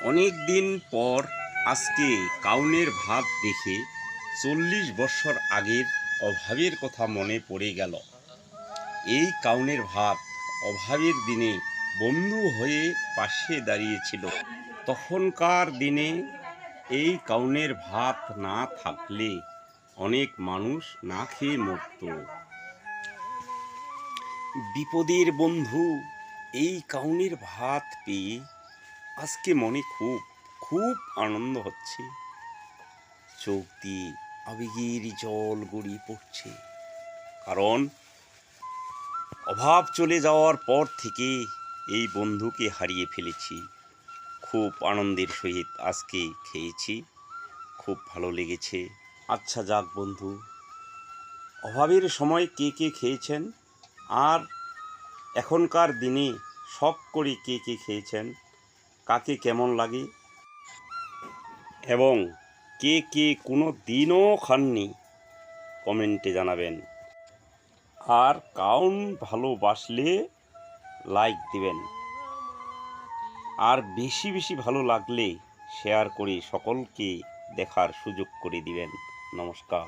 অনেক দিন পর আজকে কাউনের ভাত দেখে 40 বছর আগের অভাবের কথা মনে পড়ে গেল। এই কাউনের ভাত অভাবের দিনে বন্ধু হয়ে পাশে দাঁড়িয়েছিল। তখনকার দিনে এই কাউনের ভাত না থাকলে অনেক মানুষ না খেয়ে মরত। বিপদের বন্ধু এই কাউনের ভাত পেয়ে আজকে মনে খুব খুব আনন্দ হচ্ছে। চোখ দিয়ে আবেগের জল গড়িয়ে পড়ছে, কারণ অভাব চলে যাওয়ার পর থেকে এই বন্ধুকে হারিয়ে ফেলেছি। খুব আনন্দের সহিত আজকে খেয়েছি, খুব ভালো লেগেছে। আচ্ছা যাক বন্ধু, অভাবের সময় কে কে খেয়েছেন আর এখনকার দিনে শখ করে কে কে খেয়েছেন, কাকে কেমন লাগে এবং কে কে কোনো দিনও খাননি কমেন্টে জানাবেন। আর কাউন ভালোবাসলে লাইক দিবেন, আর বেশি বেশি ভালো লাগলে শেয়ার করে সকলকে দেখার সুযোগ করে দিবেন। নমস্কার।